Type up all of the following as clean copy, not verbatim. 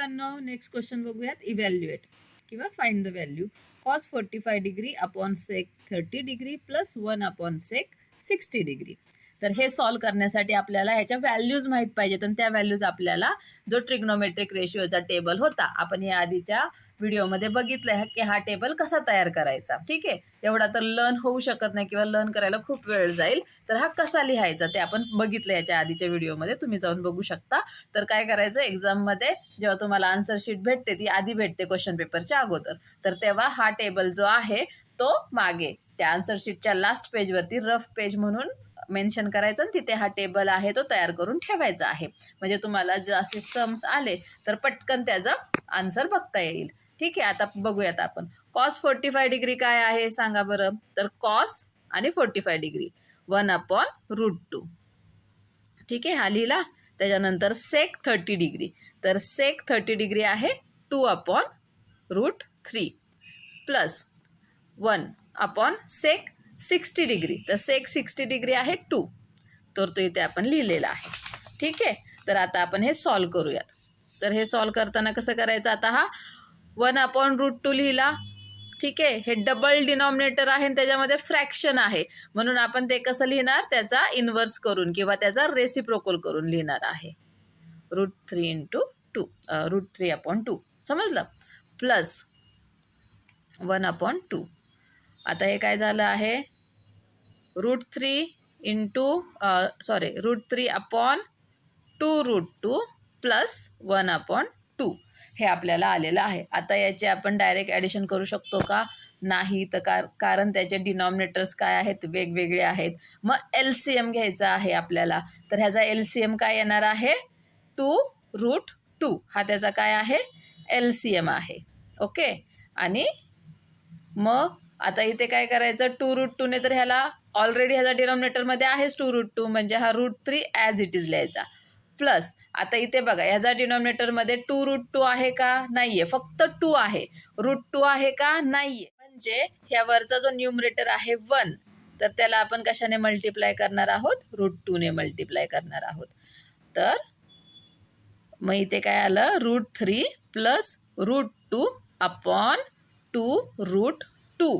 मुलांना next question बघूयात. Evaluate किंवा find the value. Cos 45 degree upon sec 30 degree plus 1 upon sec 60 degree. तर हे सॉल्व करण्यासाठी आपल्याला ह्याच्या व्हॅल्यूज माहीत पाहिजेत आणि त्या व्हॅल्यूज आपल्याला जो ट्रिग्नोमेट्रिक रेशिओचा टेबल होता आपण या आधीच्या व्हिडिओमध्ये बघितलं की हा टेबल कसा तयार करायचा. ठीक आहे, एवढा तर लर्न होऊ शकत नाही किंवा लर्न करायला खूप वेळ जाईल. तर हा कसा लिहायचा ते आपण बघितलं याच्या आधीच्या व्हिडिओमध्ये, तुम्ही जाऊन बघू शकता. तर काय करायचं, एक्झाममध्ये जेव्हा तुम्हाला आन्सर शीट भेटते ती आधी भेटते क्वेश्चन पेपरच्या अगोदर, तर तेव्हा हा टेबल जो आहे तो मागे त्या आन्सर शीटच्या लास्ट पेजवरती रफ पेज म्हणून मेन्शन करायचं आणि तिथे हा टेबल आहे तो तयार करून ठेवायचा आहे. म्हणजे तुम्हाला जर असे सम्स आले तर पटकन त्याचा आन्सर बघता येईल. ठीक आहे, आता बघूयात आपण. कॉस 45 डिग्री काय आहे सांगा बरं. तर कॉस आणि 45 डिग्री 1 अपॉन √2. ठीक आहे, हा लिहिला. त्याच्यानंतर सेक 30 डिग्री, तर सेक 30 डिग्री आहे 2 upon √3 plus 1 upon sec 60 degree, तर सेक 60 डिग्री आहे 2. तर तो इथे आपण लिहिलेला आहे. ठीक आहे, तर आता आपण हे सॉल्व करूयात. तर हे सॉल्व करताना कसं करायचं, आता हा 1 अपॉन √2 लिहिला. ठीक आहे, हे डबल डिनॉमिनेटर आहे आणि त्याच्यामध्ये फ्रॅक्शन आहे म्हणून आपण ते कसं लिहिणार, त्याचा इन्व्हर्स करून किंवा त्याचा रेसिप्रोकल करून लिहिणार आहे. √3 इंटू 2, √3 अपॉन 2, समजलं. Plus 1 upon 2. आता हे काय झालं आहे, √3 इंटू √3 अपॉन 2√2 प्लस 1 अपॉन 2 हे आपल्याला आलेलं आहे. आता याचे आपण डायरेक्ट ॲडिशन करू शकतो का, नाही. तर कारण त्याचे डिनॉमिनेटर्स काय आहेत, वेगवेगळे आहेत. मग LCM घ्यायचा आहे आपल्याला. तर ह्याचा LCM काय येणार आहे, 2√2 हा त्याचा काय आहे, LCM आहे. ओके, आणि मग आता इथे काय करायचं, 2√2ने तर ह्याला ऑलरेडी ह्याचा डिनॉमिनेटरमध्ये आहेच 2√2, म्हणजे हा √3 ॲज इट इज लिहायचा. प्लस आता इथे बघा ह्याचा डिनॉमिनेटरमध्ये 2√2 आहे का, नाही आहे, फक्त 2 आहे. √2 आहे का, नाही आहे. म्हणजे ह्यावरचा जो न्यूमरेटर आहे 1, तर त्याला आपण कशाने मल्टिप्लाय करणार आहोत, √2ने मल्टिप्लाय करणार आहोत. तर मग इथे काय आलं, √3 प्लस √2 अपॉन 2√2.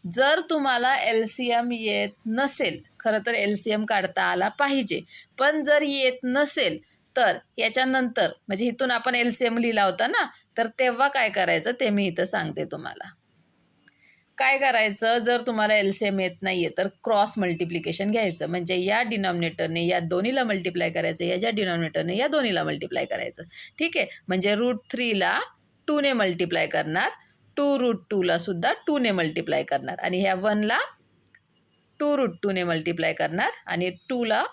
जर तुम्हाला LCM येत नसेल, खरं तर LCM काढता आला पाहिजे, पण जर येत नसेल तर याच्यानंतर म्हणजे इथून आपण LCM लिहिला होता ना, तर तेव्हा काय करायचं ते मी इथं सांगते तुम्हाला. काय करायचं, जर तुम्हाला LCM येत नाही आहे तर क्रॉस मल्टिप्लिकेशन घ्यायचं. म्हणजे या डिनॉमिनेटरने या दोन्हीला मल्टिप्लाय करायचं, याच्या डिनॉमिनेटरने या दोन्हीला मल्टिप्लाय करायचं. ठीक आहे, म्हणजे √3ला 2ने मल्टिप्लाय करणार, 2√2ला सुद्धा 2ने मल्टिप्लाय करणार आणि ह्या 1ला 2√2ने मल्टिप्लाय करणार आणि 2ला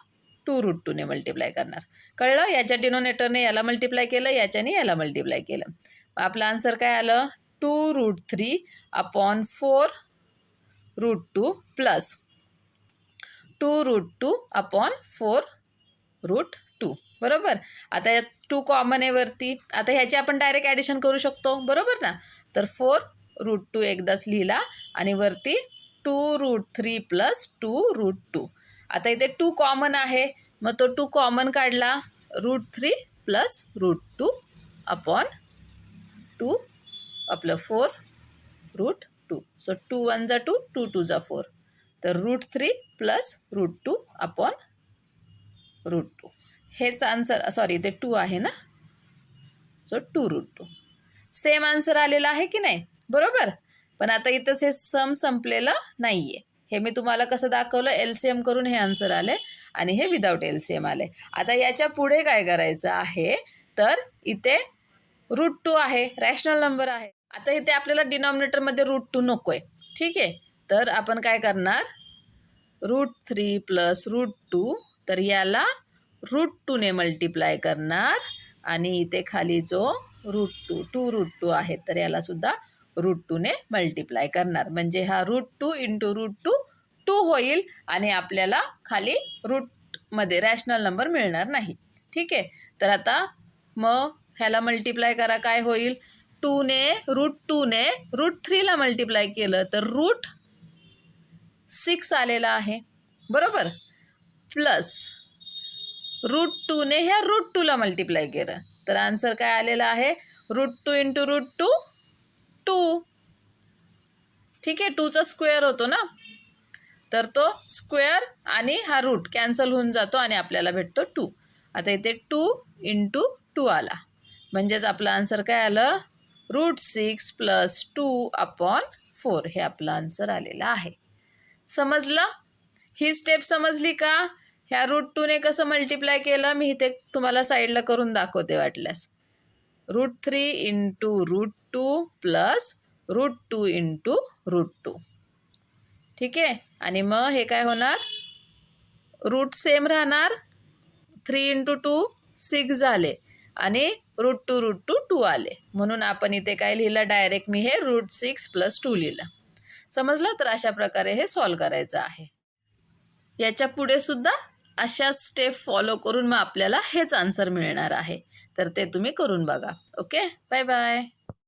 2√2ने मल्टिप्लाय करणार. कळलं, याच्या डिनॉमिनेटरने याला मल्टिप्लाय केलं, याच्याने याला मल्टिप्लाय केलं. आपलं आन्सर काय आलं, 2√3 अपॉन 4√2 प्लस 2√2 अपॉन 4√2. बरोबर. आता यात 2 कॉमन आहे वरती, आता ह्याची आपण डायरेक्ट ॲडिशन करू शकतो, बरोबर ना. तर 4√2 एकदाच लिहिला आणि वरती 2√3 प्लस 2√2. आता इथे 2 कॉमन आहे, मग तो 2 कॉमन काढला, √3 प्लस √2 अपॉन 2 आपलं 4√2. सो 2 1 जा 2, 2 2 जा 4, तर √3 प्लस √2 अपॉन √2. हेच आन्सर, सॉरी ते 2 आहे ना, सो 2√2. सेम आन्सर आलेला आहे की नाही, बरोबर. पण आता इथंच हे सम संपलेलं नाही आहे. हे मी तुम्हाला कसं दाखवलं, LCM करून हे आन्सर आले आणि हे विदाऊट LCM आले. आता याच्या पुढे काय करायचं आहे, तर इथे √2 आहे, रॅशनल नंबर आहे. आता इथे आपल्याला डिनॉमिनेटरमध्ये √2 नको आहे. ठीक आहे, तर आपण काय करणार, √3 प्लस √2, तर याला √2ने मल्टिप्लाय करणार आणि इथे खाली जो √2 आहे तर याला सुद्धा √2ने मल्टिप्लाय करणार. म्हणजे हा √2 इंटू √2 2 होईल आणि आपल्याला खाली रूटमध्ये रॅशनल नंबर मिळणार नाही. ठीक आहे, तर आता मग ह्याला मल्टिप्लाय करा, काय होईल, √2ने √3ला मल्टिप्लाय केलं तर √6 आलेला आहे, बरोबर. प्लस √2ने ह्या √2ला मल्टिप्लाय केलं तर आन्सर काय आलेला आहे, √2 इंटू √2 2. ठीक आहे, 2चा स्क्वेअर होतो ना, तर तो स्क्वेअर आणि हा रूट कॅन्सल होऊन जातो आणि आपल्याला भेटतो 2. आता इथे 2 इंटू 2 आला, म्हणजेच आपलं आन्सर काय आलं, √6 + 2/4 हे आपलं आन्सर आलेलं आहे. समजलं? ही स्टेप समजली का? ह्या √2ने कसं मल्टिप्लाय केलं मी इथे तुम्हाला साईडला करून दाखवते वाटल्यास. √3 इंटू √2 + √2 इंटू √2. ठीक आहे, आणि मग हे काय होणार, रूट सेम राहणार. 3 इंटू 2 6 झाले आणि √2 2 आले, म्हणून आपण इथे काय लिहिलं, डायरेक्ट मी हे √6 + 2 लिहिलं. समजलं? तर अशा प्रकारे हे सॉल्व करायचं आहे. याच्या पुढे सुद्धा अशा स्टेप फॉलो करून मग आपल्याला हेच आन्सर मिळणार आहे. तर ते तुम्ही करून बघा. Okay, bye bye.